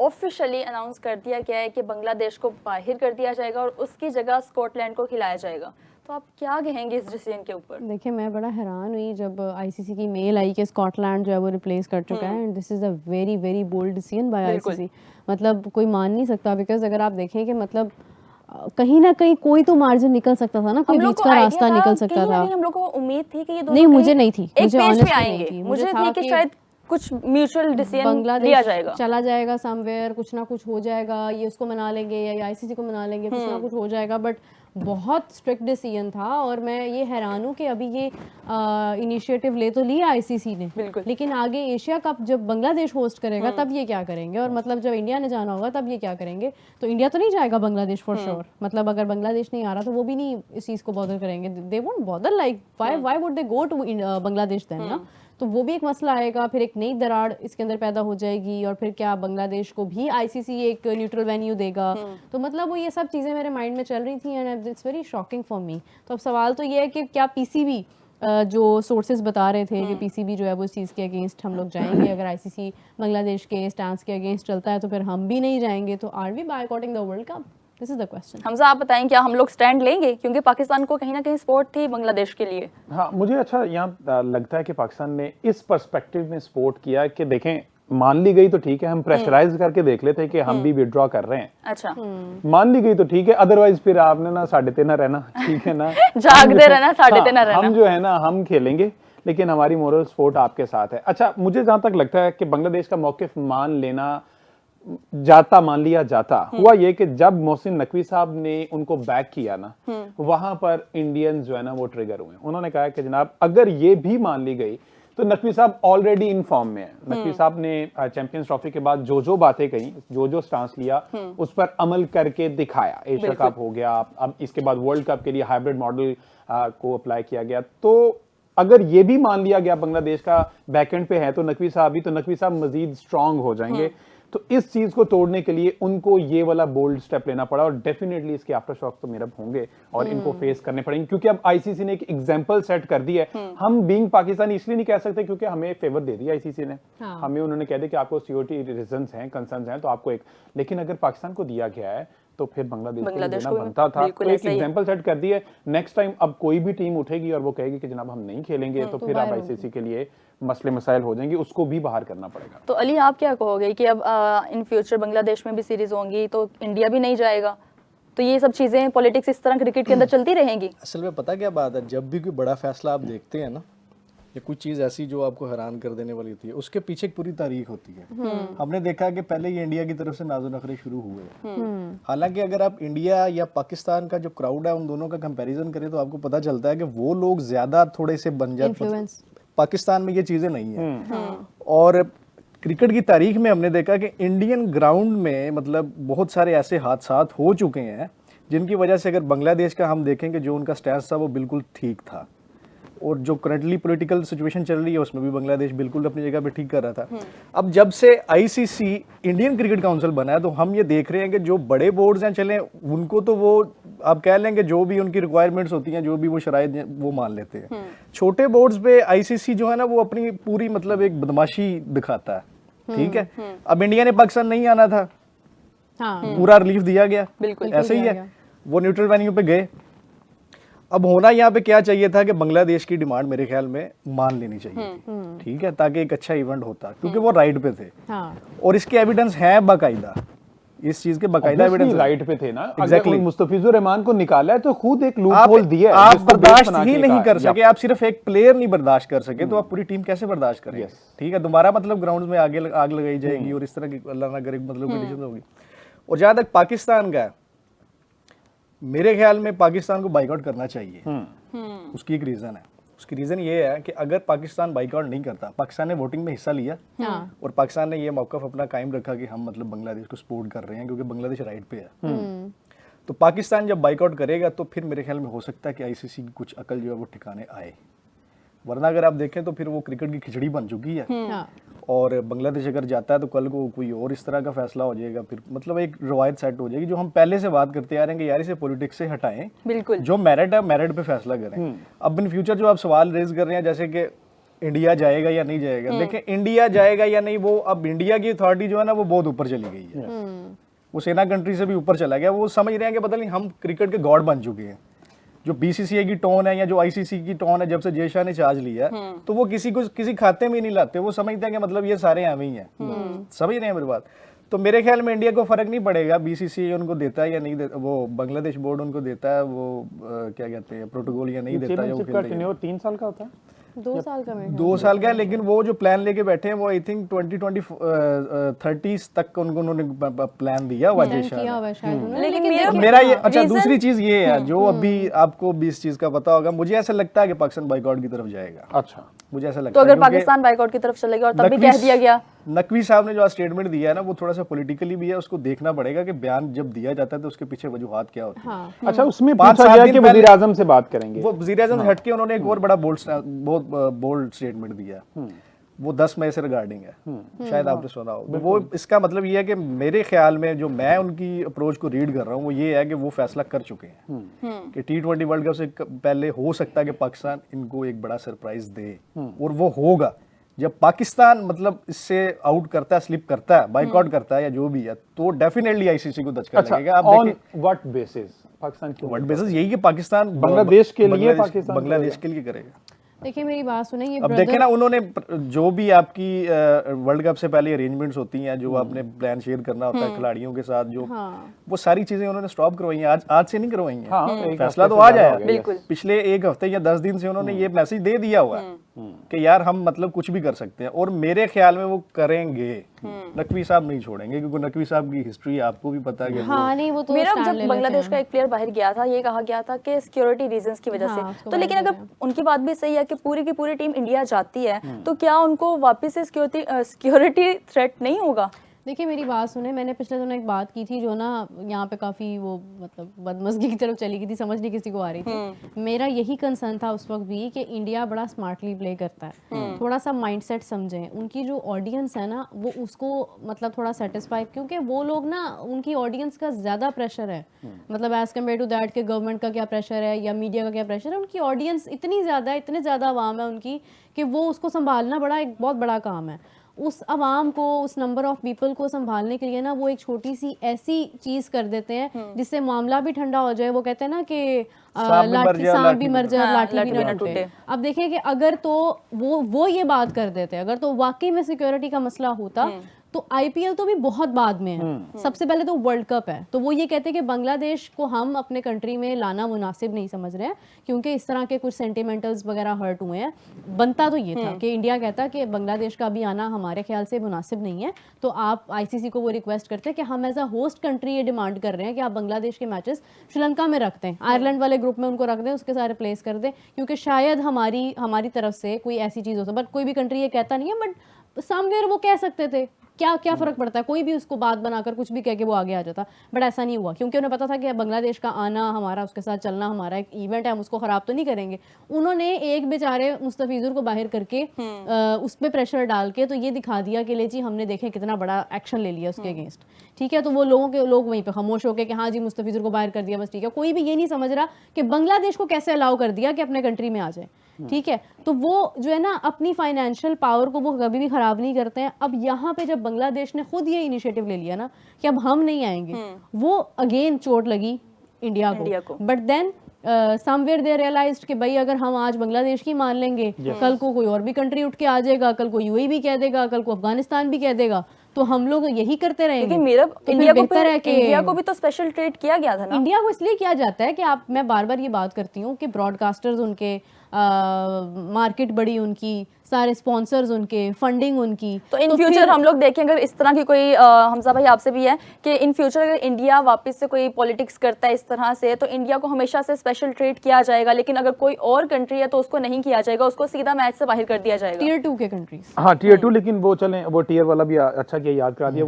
Officially announce कर दिया गया है कि बांग्लादेश को बाहर कर दिया जाएगा और उसकी जगह स्कॉटलैंड को खिलाया जाएगा, तो आप क्या कहेंगे इस डिसीजन के ऊपर? देखिए, मैं बड़ा हैरान हुई जब आईसीसी की मेल आई कि स्कॉटलैंड जो है वो रिप्लेस कर चुका है, and this is a very very bold decision by ICC. मतलब कोई मान नहीं सकता, बिकॉज अगर आप देखें कि मतलब कहीं ना कहीं कोई तो मार्जिन निकल सकता था ना, कोई बीच का रास्ता निकल सकता था। हम लोग को उम्मीद थी कि ये दोनों नहीं, मुझे नहीं थी, मुझे ऑनेस्टली आएंगे, नहीं थी। मुझे थी कि शायद कुछ म्यूचुअल डिसीजन लिया जाएगा, चला जाएगा समवेयर, कुछ ना कुछ हो जाएगा, ये उसको मना लेंगे या आईसीसी को मना लेंगे, कुछ ना कुछ हो जाएगा। बट बहुत स्ट्रिक्ट डिसीजन था, और मैं ये हैरान हूँ कि अभी ये इनिशिएटिव ले तो लिया आईसीसी ने, लेकिन आगे एशिया कप जब बांग्लादेश होस्ट करेगा तब ये क्या करेंगे, और मतलब जब इंडिया ने जाना होगा तब ये क्या करेंगे। तो इंडिया तो नहीं जाएगा बांग्लादेश फॉर श्योर। मतलब अगर बांग्लादेश नहीं आ रहा तो वो भी नहीं इस चीज़ को बॉदर करेंगे, they won't bother, like why would they go to Bangladesh then ना। तो वो भी एक मसला आएगा, फिर एक नई दरार इसके अंदर पैदा हो जाएगी, और फिर क्या बांग्लादेश को भी आईसीसी एक न्यूट्रल वेन्यू देगा। तो मतलब वो ये सब चीज़ें मेरे माइंड में चल रही थी, and it's very shocking for me. तो अब सवाल तो ये है कि क्या पीसीबी जो सोर्सेज बता रहे थे कि पीसीबी जो है वो इस चीज़ के अगेंस्ट हम लोग जाएंगे, अगर आईसीसी बांग्लादेश के स्टांस के अगेंस्ट चलता है तो फिर हम भी नहीं जाएंगे। तो are we boycotting the world cup? This is the question. Hamza, आप बताएं, क्या हम लोग स्टैंड लेंगे, क्योंकि पाकिस्तान को कहीं ना कहीं सपोर्ट थी बांग्लादेश के लिए? हाँ, मुझे अच्छा यहाँ लगता है कि पाकिस्तान ने इस पर्सपेक्टिव में सपोर्ट किया कि देखें, मान ली गई तो ठीक है, हम प्रेशराइज करके देख लेते हैं कि हम भी विड्रॉ कर रहे हैं। अच्छा, मान ली गई तो ठीक है, अदरवाइज फिर आपने ना 3.5 रहना, ठीक है ना, जागते रहना, 3.5 रहना। हम जो है ना, हम खेलेंगे, लेकिन हमारी मोरल सपोर्ट आपके साथ है। अच्छा, मुझे जहां तक लगता है कि बांग्लादेश का मौकिफ मान लिया जाता, हुआ ये कि जब मोहसिन नकवी साहब ने उनको बैक किया ना, वहां पर इंडियंस जो है ना वो ट्रिगर हुए। उन्होंने कहा कि जनाब अगर ये भी मान ली गई तो नकवी साहब ऑलरेडी इन फॉर्म में है। नकवी साहब ने चैंपियंस ट्रॉफी के बाद जो बातें कही, जो स्टांस लिया, उस पर अमल करके दिखाया। एशिया कप हो गया, अब इसके बाद वर्ल्ड कप के लिए हाइब्रिड मॉडल को अप्लाई किया गया। तो अगर ये भी मान लिया गया बांग्लादेश का बैकएंड पे है तो नकवी साहब मजीद स्ट्रांग हो जाएंगे। तो इस चीज को तोड़ने के लिए उनको ये वाला बोल्ड स्टेप लेना पड़ा, और डेफिनेटली इसके आफ्टर शॉक तो मेरा होंगे और इनको फेस करने पड़ेंगे, क्योंकि अब आईसीसी ने एक एग्जांपल सेट कर दी है। हम बीइंग पाकिस्तानी इसलिए नहीं कह सकते क्योंकि हमें फेवर दे दिया आईसीसी ने। हमें उन्होंने कह दिया कि आपको सिक्योरिटी रीजंस हैं, कंसर्न्स हैं, तो आपको एक, लेकिन अगर पाकिस्तान को दिया गया है तो फिर बांग्लादेश को देना बनता था। तो एक एग्जांपल सेट कर दिया। नेक्स्ट टाइम अब कोई भी टीम उठेगी और वो कहेगी कि जनाब हम नहीं खेलेंगे, तो फिर अब आईसीसी के लिए मसले मसाइल हो जाएंगे, उसको भी बाहर करना पड़ेगा। तो अली, आप क्या कहोगे कि अब इन फ्यूचर बांग्लादेश में भी सीरीज होंगी तो इंडिया भी नहीं जाएगा, तो ये सब चीजें, पॉलिटिक्स इस तरह क्रिकेट के अंदर चलती रहेंगी? असल में पता क्या बात है, जब भी कोई बड़ा फैसला आप देखते हैं ना, या कुछ चीज़ ऐसी जो आपको हैरान कर देने वाली थी, उसके पीछे एक पूरी तारीख होती है। हमने देखा कि पहले ये इंडिया की तरफ से नाज़ो नखरे शुरू हुए। हालांकि अगर आप इंडिया या पाकिस्तान का जो क्राउड है उन दोनों का कंपैरिजन करें तो आपको पता चलता है कि वो लोग ज्यादा थोड़े से बन जाते, पाकिस्तान में ये चीज़ें नहीं है। और क्रिकेट की तारीख में हमने देखा कि इंडियन ग्राउंड में मतलब बहुत सारे ऐसे हादसात हो चुके हैं जिनकी वजह से, अगर बांग्लादेश का हम देखें कि जो उनका स्टैंस था वो बिल्कुल ठीक था, और जो करंटली पॉलिटिकल सिचुएशन चल रही है उसमें भी बांग्लादेश बिल्कुल अपनी जगह पे ठीक कर रहा था। अब जब से आईसीसी इंडियन क्रिकेट काउंसिल बना है तो हम ये देख रहे हैं कि जो बड़े बोर्ड्स हैं चले, उनको तो वो आप कह लेंगे जो भी उनकी रिक्वायरमेंट्स होती हैं, जो भी वो शराइत वो मान लेते हैं। छोटे बोर्ड्स पे आईसीसी जो है ना वो अपनी पूरी मतलब एक बदमाशी दिखाता है। ठीक है, अब इंडिया ने पाकिस्तान नहीं आना था, पूरा रिलीफ दिया गया, बिल्कुल ऐसे ही है, वो न्यूट्रल वेन्यू पे गए। अब होना यहाँ पे क्या चाहिए था कि बांग्लादेश की डिमांड मेरे ख्याल में मान लेनी चाहिए थी, ठीक है, ताकि एक अच्छा इवेंट होता, क्योंकि वो राइट पे थे। और इसके एविडेंस है बाकायदा, इस चीज के बाकायदा एविडेंस राइट पे थे ना। अगर मुस्तफिजुर रहमान को निकाला है तो खुद एक लूप होल दिया है, आप बर्दाश्त ही नहीं कर सके, आप सिर्फ एक प्लेयर नहीं बर्दाश्त कर सके तो आप पूरी टीम कैसे बर्दाश्त करेंगे? ठीक है, दोबारा मतलब ग्राउंड में आग लगाई जाएगी और इस तरह की अल्लाह ना करे मतलब कंडीशन होगी। और जहां तक पाकिस्तान का, मेरे ख्याल में पाकिस्तान को बाइकआउट करना चाहिए। उसकी एक रीजन है, उसकी रीजन ये है कि अगर पाकिस्तान बाइकआउट नहीं करता, पाकिस्तान ने वोटिंग में हिस्सा लिया और पाकिस्तान ने ये मौका अपना कायम रखा कि हम मतलब बांग्लादेश को सपोर्ट कर रहे हैं क्योंकि बांग्लादेश राइट पे है, तो पाकिस्तान जब बाइकआउट करेगा तो फिर मेरे ख्याल में हो सकता है कि आईसीसी की कुछ अकल जो है वो ठिकाने आए। वरना अगर आप देखें तो फिर वो क्रिकेट की खिचड़ी बन चुकी है। और बांग्लादेश अगर जाता है तो कल को कोई और इस तरह का फैसला हो जाएगा, फिर मतलब एक रवायत सेट हो जाएगी जो हम पहले से बात करते आ रहे हैं कि यार इसे पॉलिटिक्स से हटाएं, बिल्कुल जो मेरिट है मेरिट पे फैसला करें। अब इन फ्यूचर जो आप सवाल रेज कर रहे हैं, जैसे कि इंडिया जाएगा या नहीं जाएगा, देखिए इंडिया जाएगा या नहीं, वो अब इंडिया की अथॉरिटी जो है ना वो बहुत ऊपर चली गई है, वो सेना कंट्री से भी ऊपर चला गया। वो समझ रहे हैं कि पता नहीं हम क्रिकेट के गॉड बन चुके हैं। जो बीसीसीआई की टोन है या जो आईसीसी की टोन है, जब से जय शाह ने चार्ज लिया तो वो किसी को किसी खाते में ही नहीं लाते, वो समझते हैं कि मतलब ये सारे हमें ही हैं। समझ रहे हैं मेरी बात? तो मेरे ख्याल में इंडिया को फर्क नहीं पड़ेगा बीसीसीआई उनको देता है या नहीं देता, वो बांग्लादेश बोर्ड उनको देता है वो क्या कहते हैं प्रोटोकॉल या नहीं देता है, वो चैंपियनशिप का खेलते हैं। टेन्योर 3 साल का होता है। 2 साल का मेरे 2 साल का है, लेकिन वो जो प्लान लेके बैठे हैं वो आई थिंक 2030 तक उन्होंने प्लान दिया हुआ जय शाह किया ने। हुआ है शायद उन्होंने, लेकिन लेकिन मेरा- देखिए- मेरा ये अच्छा Reason- दूसरी चीज ये है जो अभी आपको भी इस चीज का पता होगा, मुझे ऐसा लगता है कि पाकिस्तान बाइकआउट की तरफ जाएगा। अच्छा, मुझे ऐसा लगता तो है अगर क्योंकि पाकिस्तान बाइकआउट की तरफ चलेगा और तब भी नकवी- कह दिया गया, नकवी साहब ने जो आज स्टेटमेंट दिया है ना वो थोड़ा सा पॉलिटिकली भी है, उसको देखना पड़ेगा कि बयान जब दिया जाता है तो उसके पीछे वजूहात क्या होती है। हाँ अच्छा, उसमें 5-7 पूछा गया दिन कि पहले- वजीर आजम से बात करेंगे। वो वज़ीर-ए-आज़म से हटके उन्होंने एक और बड़ा बहुत बोल्ड स्टेटमेंट दिया, वो 10 मई से रिगार्डिंग है, शायद आपने सुना हो। वो इसका मतलब ये है कि मेरे ख्याल में जो मैं उनकी अप्रोच को रीड कर रहा हूँ वो ये है कि वो फैसला कर चुके हैं कि T20 वर्ल्ड कप से पहले हो सकता है कि पाकिस्तान इनको एक बड़ा सरप्राइज दे, और वो होगा जब पाकिस्तान मतलब इससे आउट करता है, स्लिप करता है, बाइकआउट करता है या जो भी है, तो डेफिनेटली आईसीसी को दचका अच्छा, लगेगा। आप ऑन देखिए व्हाट बेसिस पाकिस्तान क्यों? व्हाट बेसिस यही कि पाकिस्तान बांग्लादेश के लिए पाकिस्तान बांग्लादेश के लिए करेगा। देखिए मेरी बात सुने, ये अब देखे ना उन्होंने जो भी आपकी वर्ल्ड कप से पहले अरेंजमेंट्स होती हैं, जो आपने प्लान शेयर करना होता है खिलाड़ियों के साथ, जो हाँ। वो सारी चीजें उन्होंने स्टॉप करवाई हैं। आज से नहीं करवाई हैं। हाँ, एक फैसला हफ्ते तो से आ ज्यादा जाएगा। हो गया, बिल्कुल। पिछले 1 हफ्ते या 10 दिन से उन्होंने ये मैसेज दे दिया हुआ है कि यार हम मतलब कुछ भी कर सकते हैं, और मेरे ख्याल में वो करेंगे। नकवी साहब नहीं छोड़ेंगे, क्योंकि नकवी साहब की हिस्ट्री आपको भी पता है कि हाँ नहीं वो तो मेरा stand ले जब लेते बांग्लादेश हैं। का एक प्लेयर बाहर गया था, ये कहा गया था कि सिक्योरिटी रीजंस की वजह हाँ, से, उसको तो लेकिन बाहर अगर उनकी बात भी सही है कि पूरी की पूरी टीम इंडिया जाती है, तो क्या उनको वापस से सिक्योरिटी थ्रेट नहीं होगा? देखिए मेरी बात सुने, मैंने पिछले दिनों एक बात की थी जो ना यहाँ पे काफ़ी वो मतलब बदमज़गी की तरफ चली गई थी, समझ नहीं किसी को आ रही थी। मेरा यही कंसर्न था उस वक्त भी कि इंडिया बड़ा स्मार्टली प्ले करता है, थोड़ा सा माइंडसेट समझें। उनकी जो ऑडियंस है ना वो उसको मतलब थोड़ा सेटिस्फाई, क्योंकि वो लोग ना उनकी ऑडियंस का ज़्यादा प्रेशर है, मतलब एज़ कम्पेयर टू दैट कि गवर्नमेंट का क्या प्रेशर है या मीडिया का क्या प्रेशर है। उनकी ऑडियंस इतनी ज़्यादा, इतने ज़्यादा आवाम है उनकी कि वो उसको संभालना बड़ा एक बहुत बड़ा काम है। उस आवाम को, उस नंबर ऑफ पीपल को संभालने के लिए ना वो एक छोटी सी ऐसी चीज़ कर देते हैं जिससे मामला भी ठंडा हो जाए। वो कहते हैं ना कि सांप भी मर जाए, सांप भी मर जाए, हाँ, लाठी लाठी भी भी ना ना टूटे। टूटे। अब देखिए कि अगर तो वो ये बात कर देते, अगर तो वाकई में सिक्योरिटी का मसला होता तो आईपीएल तो भी बहुत बाद में है, सबसे पहले तो वर्ल्ड कप है। तो वो ये कहते हैं कि बांग्लादेश को हम अपने कंट्री में लाना मुनासिब नहीं समझ रहे हैं, क्योंकि इस तरह के कुछ सेंटिमेंटल्स वगैरह हर्ट हुए हैं। बनता तो ये था कि इंडिया कहता कि बांग्लादेश का भी आना हमारे ख्याल से मुनासिब नहीं है, तो आप आईसीसी को वो रिक्वेस्ट करते हैं कि हम एज अ होस्ट कंट्री ये डिमांड कर रहे हैं कि आप बांग्लादेश के मैचेस श्रीलंका में रखते हैं, आयरलैंड वाले ग्रुप में उनको रख दें, उसके साथ रिप्लेस कर दें, क्योंकि शायद हमारी तरफ से कोई ऐसी चीज़ हो सकती। बट कोई भी कंट्री ये कहता नहीं है, बट समवेयर वो कह सकते थे, क्या फर्क पड़ता है, कोई भी उसको बात बनाकर कुछ भी कह के वो आगे आ जाता। बट ऐसा नहीं हुआ, क्योंकि उन्हें पता था कि बांग्लादेश का आना हमारा, उसके साथ चलना हमारा एक इवेंट है, हम उसको खराब तो नहीं करेंगे। उन्होंने एक बेचारे मुस्तफिजुर को बाहर करके उस पर प्रेशर डाल के तो ये दिखा दिया कि ले जी हमने देखें कितना बड़ा एक्शन ले लिया उसके अगेंस्ट। ठीक है, तो वो लोग वहीं पे खामोश हो गए कि हाँ जी मुस्तफिजुर को बाहर कर दिया, बस ठीक है। कोई भी ये नहीं समझ रहा कि बांग्लादेश को कैसे अलाउ कर दिया कि अपने कंट्री में आ जाए। ठीक है, तो वो जो है ना अपनी फाइनेंशियल पावर को वो कभी भी खराब नहीं करते हैं। अब यहाँ पे जब बांग्लादेश ने खुद ये इनिशिएटिव ले लिया ना कि अब हम नहीं आएंगे, वो अगेन चोट लगी इंडिया को। But then somewhere they realised कि भाई अगर हम आज बांग्लादेश की मान लेंगे, कल को कोई और भी कंट्री उठ के आ जाएगा, कल को यूएई भी कह देगा, कल को अफगानिस्तान भी कह देगा, तो हम लोग यही करते रहेंगे। लेकिन मेरा तो इंडिया फिर को बेहतर है कि इंडिया को भी तो स्पेशल ट्रीट किया गया था ना। इंडिया को इसलिए किया जाता है कि मैं बार बार ये बात करती हूँ कि ब्रॉडकास्टर्स उनके, मार्केट बड़ी उनकी, सारे स्पॉन्सर्स उनके, फंडिंग उनकी। तो इन फ्यूचर हम लोग देखें अगर इस तरह की कोई हमजा भाई आपसे भी है कि इन फ्यूचर अगर इंडिया वापस से कोई पॉलिटिक्स करता है इस तरह से, तो इंडिया को हमेशा से स्पेशल ट्रीट किया जाएगा, लेकिन अगर कोई और कंट्री है तो उसको नहीं किया जाएगा, उसको सीधा मैच से बाहर कर दिया जाएगा। टियर 2 के कंट्रीज, हाँ टियर 2, लेकिन वो चलें, वो टियर वाला भी अच्छा किया, याद करा दिया।